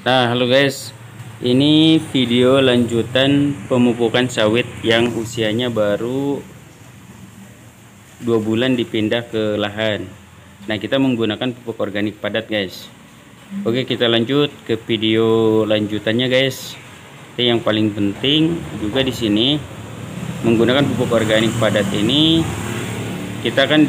Nah, halo guys, ini video lanjutan pemupukan sawit yang usianya baru 2 bulan dipindah ke lahan. Nah, kita menggunakan pupuk organik padat guys. Oke, kita lanjut ke video lanjutannya guys. Oke, yang paling penting juga di sini menggunakan pupuk organik padat ini, kita kan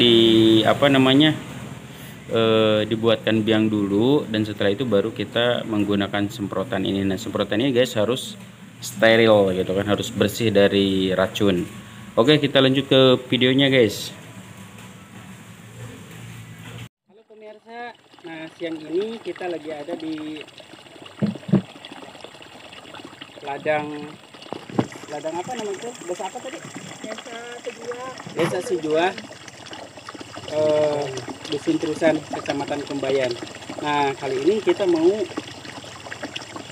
dibuatkan biang dulu, dan setelah itu baru kita menggunakan semprotan ini. Nah, semprotan ini guys harus steril gitu kan, harus bersih dari racun. Oke, kita lanjut ke videonya guys. Halo pemirsa, nah siang ini kita lagi ada di ladang ladang apa namanya, desa apa tadi? Desa Sijua, Dusun Terusan, Kecamatan Kembayan. Nah, kali ini kita mau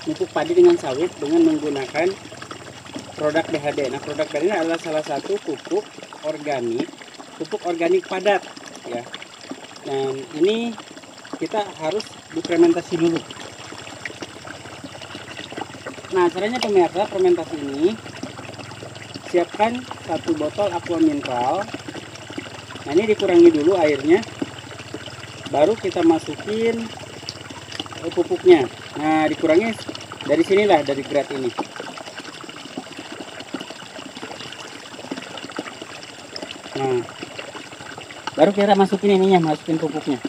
pupuk padi dengan sawit dengan menggunakan produk DHD. Nah, produk DHD ini adalah salah satu pupuk organik padat ya. Dan ini kita harus difermentasi dulu. Nah, caranya pemirsa, fermentasi ini siapkan 1 botol aqua mineral. Nah, ini dikurangi dulu airnya, baru kita masukin pupuknya. Nah, dikurangi dari sinilah, dari grad ini. Nah, baru kita masukin ininya, masukin pupuknya.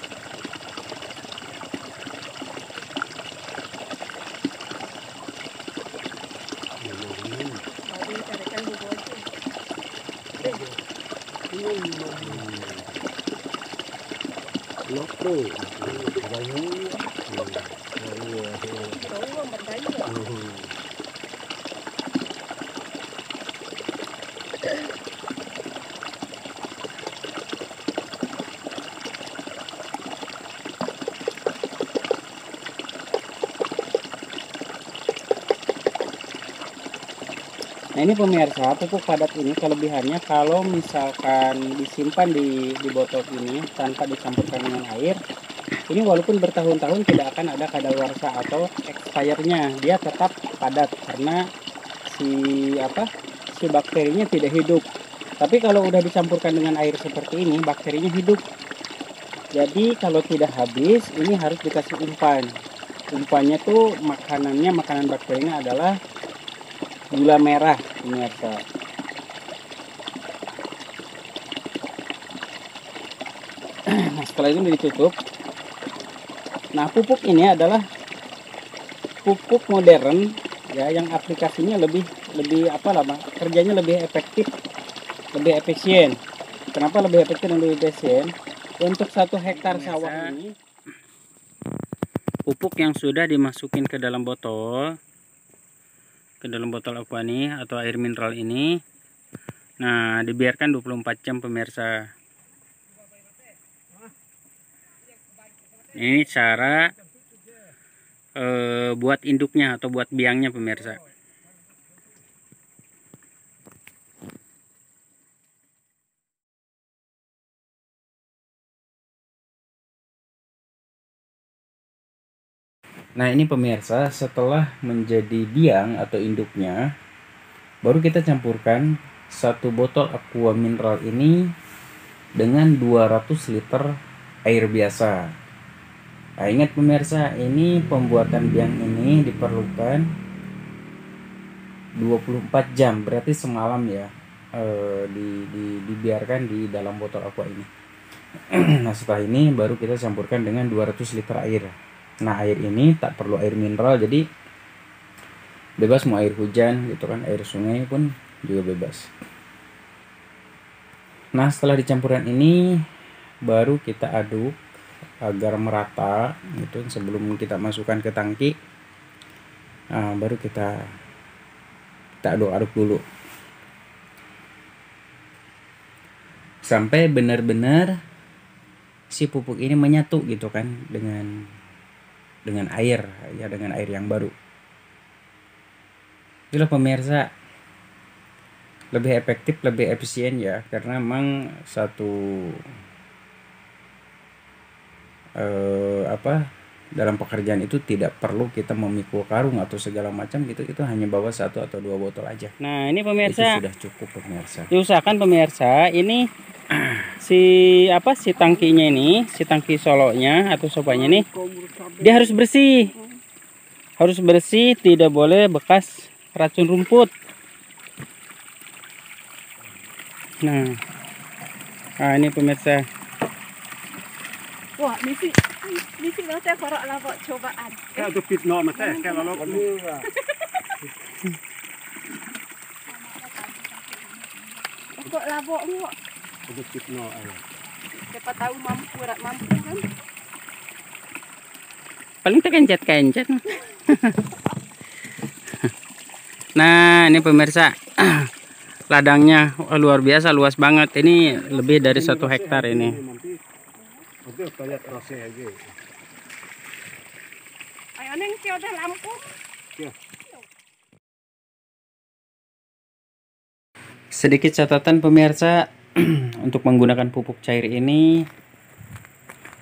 Nah, ini pemirsa, pupuk padat ini kelebihannya kalau misalkan disimpan di botol ini tanpa dicampurkan dengan air, ini walaupun bertahun-tahun tidak akan ada kadaluarsa atau expirednya, dia tetap padat karena si bakterinya tidak hidup. Tapi kalau udah dicampurkan dengan air seperti ini, bakterinya hidup. Jadi kalau tidak habis, ini harus dikasih umpan. Umpannya tuh makanan bakterinya adalah gula merah pemirsa. Nah, setelah ini ditutup. Nah, pupuk ini adalah pupuk modern ya, yang aplikasinya lebih kerjanya lebih efektif, lebih efisien. Kenapa lebih efektif dan lebih efisien? Untuk 1 hektar sawah ini, pupuk yang sudah dimasukin ke dalam botol aqua ini atau air mineral ini, nah dibiarkan 24 jam pemirsa. Ini cara buat induknya atau buat biangnya pemirsa. Nah, ini pemirsa, setelah menjadi biang atau induknya, baru kita campurkan 1 botol aqua mineral ini dengan 200 liter air biasa. Nah, ingat pemirsa, ini pembuatan biang ini diperlukan 24 jam, berarti semalam ya, dibiarkan di dalam botol aqua ini. Nah, setelah ini baru kita campurkan dengan 200 liter air. Nah, air ini tak perlu air mineral, jadi bebas mau air hujan gitu kan, air sungai pun juga bebas. Nah, setelah dicampuran ini baru kita aduk agar merata gitu sebelum kita masukkan ke tangki. Nah, baru kita aduk-aduk dulu sampai benar-benar si pupuk ini menyatu gitu kan dengan air ya, dengan air yang baru. Itulah pemirsa, lebih efektif, lebih efisien ya, karena memang dalam pekerjaan itu tidak perlu kita memikul karung atau segala macam gitu, itu hanya bawa 1 atau 2 botol aja. Nah, ini Itu pemirsa, sudah cukup pemirsa. diusahakan pemirsa, ini si tangkinya ini, si tangki solonya atau sopanya ini, dia harus bersih. Harus bersih, tidak boleh bekas racun rumput. Nah, ini pemirsa. Wah, misi dong saya korok lah buat cobaan. Kayak tuh fitnah mas kayak kalau Kok labok mu? itu fitnah aja. Siapa tahu mampu mampu kan? Paling terkencet-kencet. Nah, ini pemirsa. Ladangnya luar biasa, luas banget. Ini lebih dari 1 hektar ini. Oke, kayak rose aja. Ayo neng kau udah lampu. Sedikit catatan pemirsa, untuk menggunakan pupuk cair ini,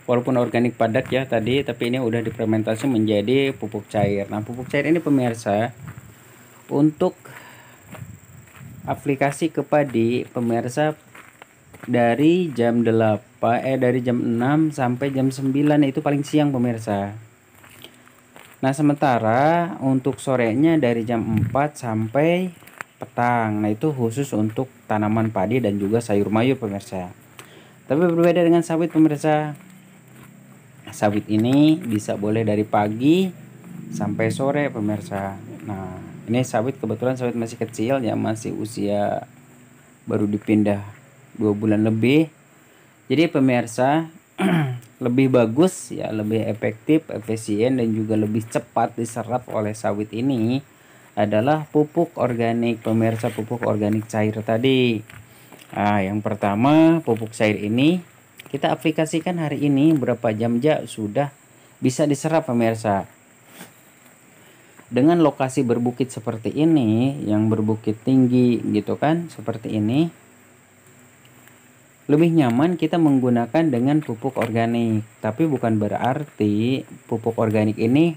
walaupun organik padat ya tadi, tapi ini udah difermentasi menjadi pupuk cair. Nah, pupuk cair ini pemirsa, untuk aplikasi ke padi pemirsa, dari jam 6 sampai jam 9 itu paling siang pemirsa. Nah, sementara untuk sorenya dari jam 4 sampai petang. Nah, itu khusus untuk tanaman padi dan juga sayur mayur pemirsa. Tapi berbeda dengan sawit pemirsa. Sawit ini bisa boleh dari pagi sampai sore pemirsa. Nah, ini sawit kebetulan sawit masih kecil ya, masih usia baru dipindah 2 bulan lebih. Jadi pemirsa, lebih bagus ya, lebih efektif, efisien dan juga lebih cepat diserap oleh sawit ini adalah pupuk organik pemirsa, pupuk organik cair tadi. Nah, yang pertama pupuk cair ini kita aplikasikan hari ini, berapa jam sudah bisa diserap pemirsa. Dengan lokasi berbukit seperti ini, yang berbukit tinggi gitu kan, seperti ini, lebih nyaman kita menggunakan dengan pupuk organik. Tapi bukan berarti pupuk organik ini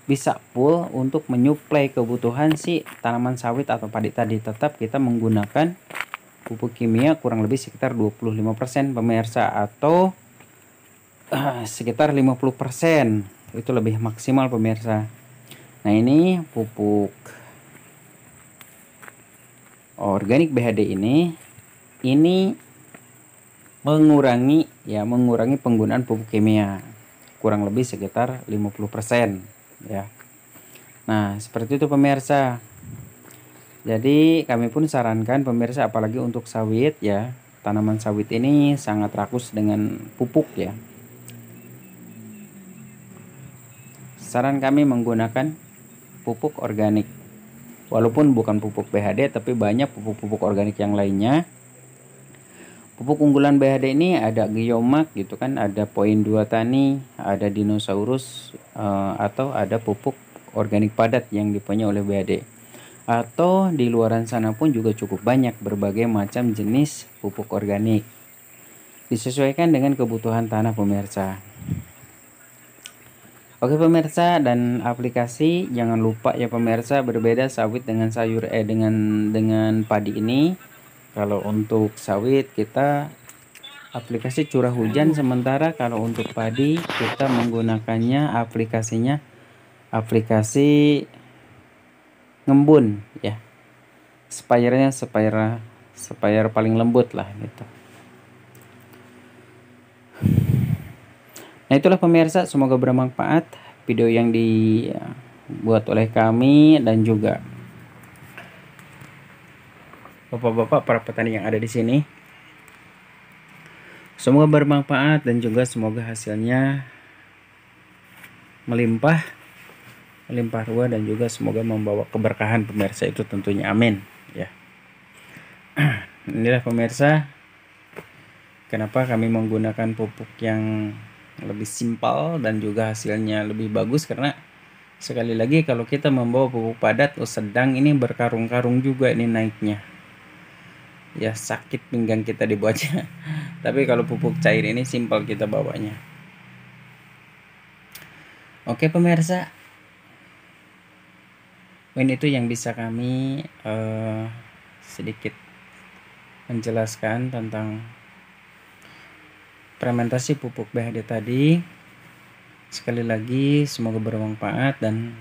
bisa full untuk menyuplai kebutuhan si tanaman sawit atau padi tadi. Tetap kita menggunakan pupuk kimia kurang lebih sekitar 25% pemirsa, atau sekitar 50%. Itu lebih maksimal pemirsa. Nah, ini pupuk organik BHD ini mengurangi penggunaan pupuk kimia kurang lebih sekitar 50% ya. Nah, seperti itu pemirsa. Jadi kami pun sarankan pemirsa, apalagi untuk sawit ya, tanaman sawit ini sangat rakus dengan pupuk ya. Saran kami menggunakan pupuk organik. Walaupun bukan pupuk BHD, tapi banyak pupuk-pupuk organik yang lainnya. Pupuk unggulan BHD ini ada Geomak gitu kan, ada Poin 2 Tani, ada Dinosaurus, atau ada pupuk organik padat yang dipunyai oleh BHD. Atau di luaran sana pun juga cukup banyak berbagai macam jenis pupuk organik. Disesuaikan dengan kebutuhan tanah pemirsa. Oke pemirsa, dan aplikasi jangan lupa ya pemirsa, berbeda sawit dengan sayur dengan padi ini. Kalau untuk sawit kita aplikasi curah hujan, sementara kalau untuk padi kita menggunakannya aplikasi ngembun ya. Spire-nya spire paling lembut lah gitu. Nah, itulah pemirsa, semoga bermanfaat video yang dibuat oleh kami dan juga bapak-bapak para petani yang ada di sini. Semoga bermanfaat dan juga semoga hasilnya melimpah ruah dan juga semoga membawa keberkahan pemirsa, itu tentunya amin ya. Inilah pemirsa kenapa kami menggunakan pupuk yang lebih simpel dan juga hasilnya lebih bagus, karena sekali lagi kalau kita membawa pupuk padat sedang, ini berkarung-karung juga ini naiknya ya, sakit pinggang kita dibuatnya. Tapi kalau pupuk cair ini simpel kita bawanya. Oke pemirsa, ini itu yang bisa kami sedikit menjelaskan tentang fermentasi pupuk BHD tadi. Sekali lagi semoga bermanfaat dan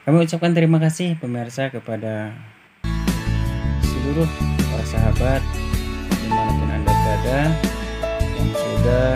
kami ucapkan terima kasih pemirsa kepada seluruh para sahabat dimanapun Anda berada yang sudah